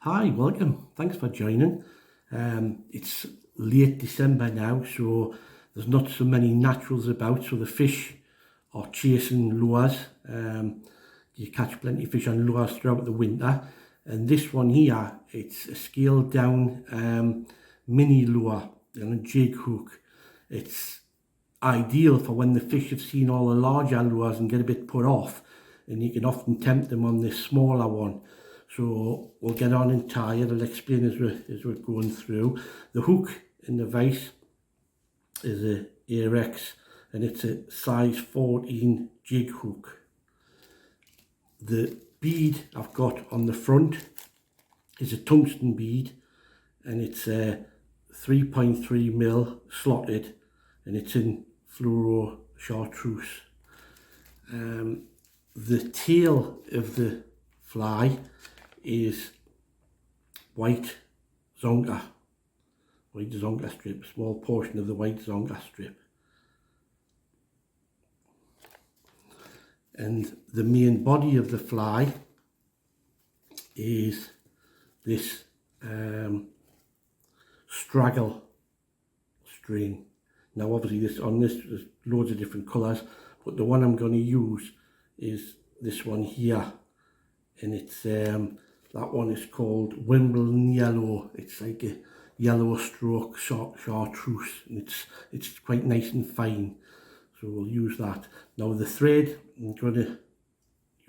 Hi, welcome. Thanks for joining. It's late December now, so there's not so many naturals about, so the fish are chasing lures. You catch plenty of fish on lures throughout the winter. And this one here, it's a scaled down mini lure and a jig hook. It's ideal for when the fish have seen all the larger lures and get a bit put off, and you can often tempt them on this smaller one. So we'll get on and tie it. I'll explain as we're going through. The hook in the vise is a ARX and it's a size 14 jig hook. The bead I've got on the front is a tungsten bead and it's a 3.3mm slotted and it's in fluoro chartreuse. The tail of the fly is white zonga strip, small portion of the white zonga strip. And the main body of the fly is this straggle string. Now obviously there's loads of different colours, but the one I'm going to use is this one here, and it's that one is called Wimbledon Yellow. It's like a yellow stroke chartreuse, and it's quite nice and fine, so we'll use that. Now the thread I'm going to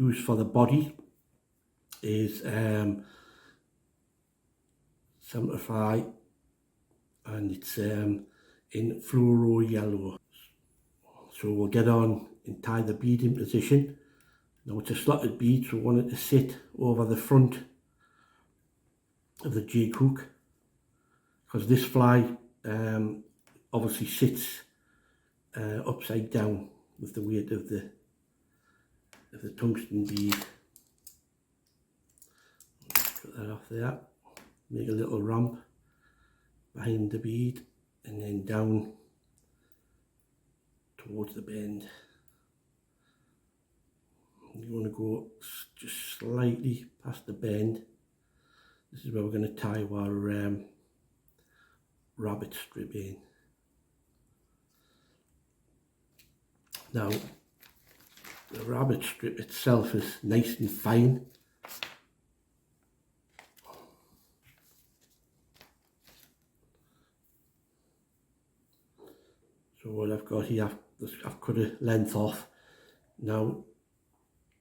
use for the body is 75, and it's in fluoro yellow. So we'll get on and tie the bead in position. Now it's a slotted bead, so we want it to sit over the front of the jig hook, because this fly obviously sits upside down with the weight of the tungsten bead. Put that off there, make a little ramp behind the bead and then down towards the bend. You want to go just slightly past the bend. This is where we're going to tie our rabbit strip in. Now the rabbit strip itself is nice and fine. So what I've got here, I've cut a length off. Now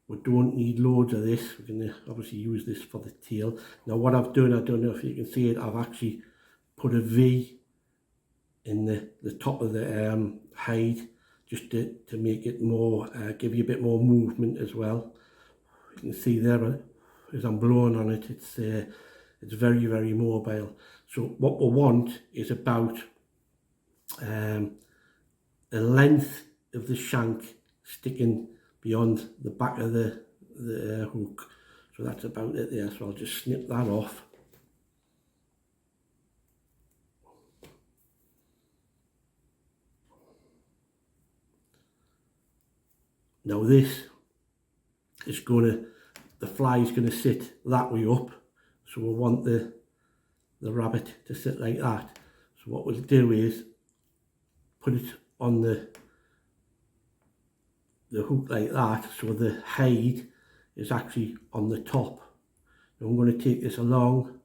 we don't need loads of this. We're going to obviously use this for the tail. Now what I've done, I don't know if you can see it, I've actually put a V in the top of the hide, just to make it more, give you a bit more movement as well. You can see there as I'm blowing on it, it's very, very mobile. So what we want is about a length of the shank sticking beyond the back of the hook. So that's about it there, so I'll just snip that off. Now this is the fly is going to sit that way up, so we want the rabbit to sit like that. So what we'll do is put it on the hook like that, so the hide is actually on the top. Now I'm going to take this along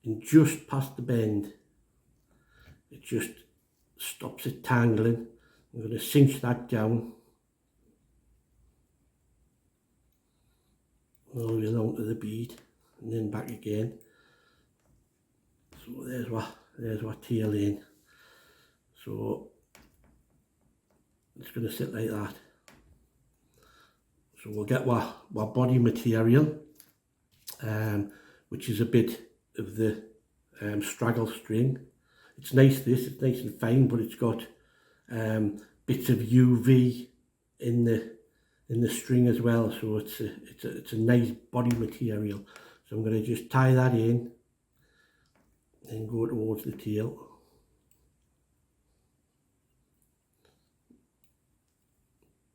and just past the bend. It just stops it tangling. I'm going to cinch that down all the way along to the bead and then back again. So there's our tail in. So it's going to sit like that. So we'll get our body material, which is a bit of the straggle string. It's nice, it's nice and fine, but it's got bits of UV in the string as well. So it's a nice body material. So I'm going to just tie that in and go towards the tail.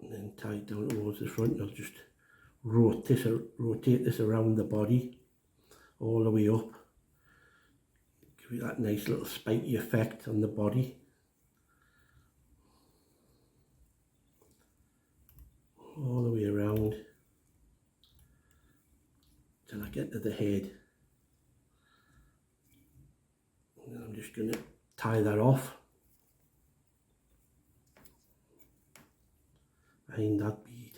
And then tie it down towards the front. I'll just rotate this around the body all the way up. Give you that nice little spiky effect on the body. All the way around till I get to the head. And I'm just going to tie that off behind that bead.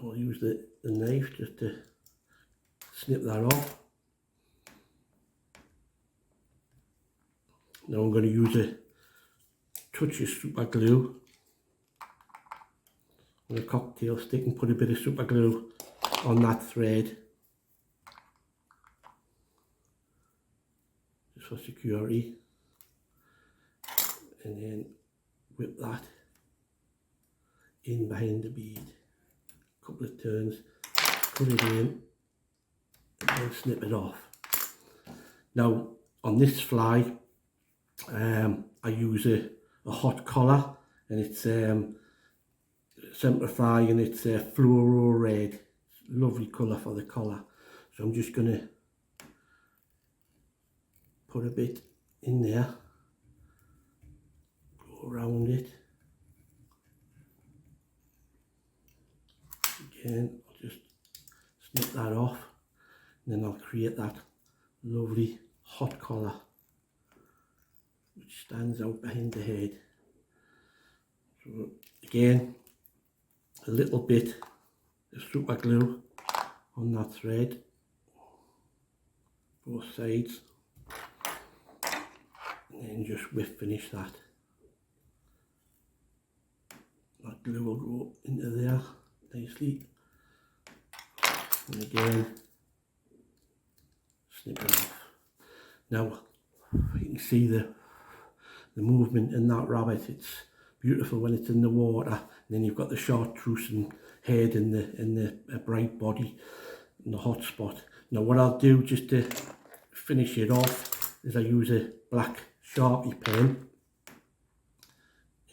I'll use the knife just to snip that off. Now I'm going to use a touch of super glue on a cocktail stick and put a bit of super glue on that thread just for security, and then whip that in behind the bead. A couple of turns, put it in and then snip it off. Now on this fly I use a hot collar, and it's Simplify, and it's fluoro red. Lovely colour for the collar. So I'm just going to put a bit in there, go around it. Again, I'll just snip that off, and then I'll create that lovely hot collar which stands out behind the head. So again, a little bit of super glue on that thread, both sides, and then just whip finish that. That glue will go into there nicely, and again snip it off. Now you can see the movement in that rabbit. It's beautiful when it's in the water, and then you've got the chartreuse and head in the bright body and the hot spot. Now what I'll do just to finish it off is I use a black Sharpie pen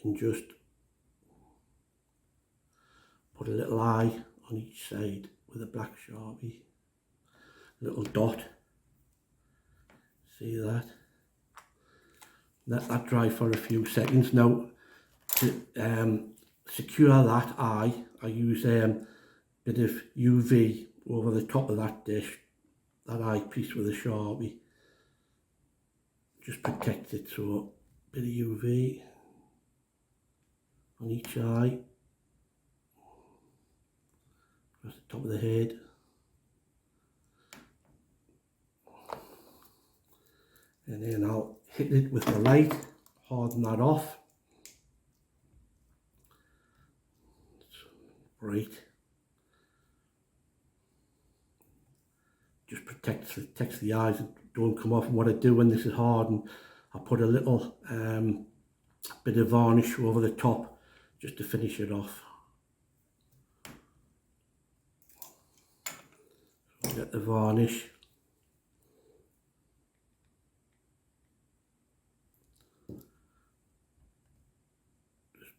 and just put a little eye on each side with a black Sharpie, little dot. See that? Let that dry for a few seconds. Now to secure that eye, I use a bit of UV over the top of that dish, that eyepiece with a Sharpie. Just protect it, so a bit of UV on each eye, across the top of the head. And then I'll hit it with the light, harden that off. It's bright. Just protects the eyes and don't come off. And what I do when this is hardened, I put a little bit of varnish over the top just to finish it off. So get the varnish.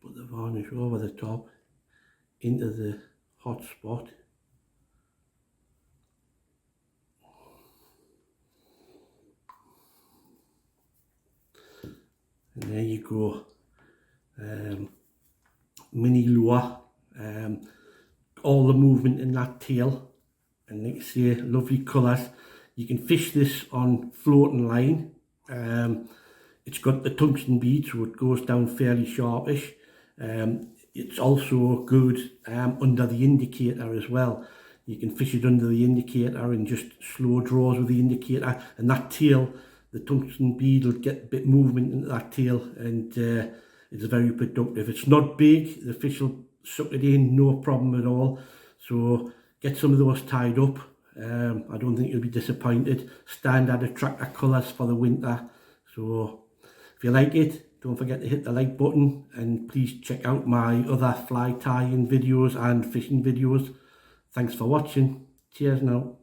Put the varnish over the top into the hot spot. And there you go. Mini lure. All the movement in that tail. And like I say, lovely colours. You can fish this on floating line. It's got the tungsten bead, so it goes down fairly sharpish. It's also good under the indicator as well. You can fish it under the indicator and just slow draws with the indicator, and that tail, the tungsten bead will get a bit movement into that tail, and it's very productive. It's not big, the fish will suck it in, no problem at all. So get some of those tied up. I don't think you'll be disappointed. Standard attractor colours for the winter. So if you like it, don't forget to hit the like button, and please check out my other fly tying videos and fishing videos. Thanks for watching. Cheers now.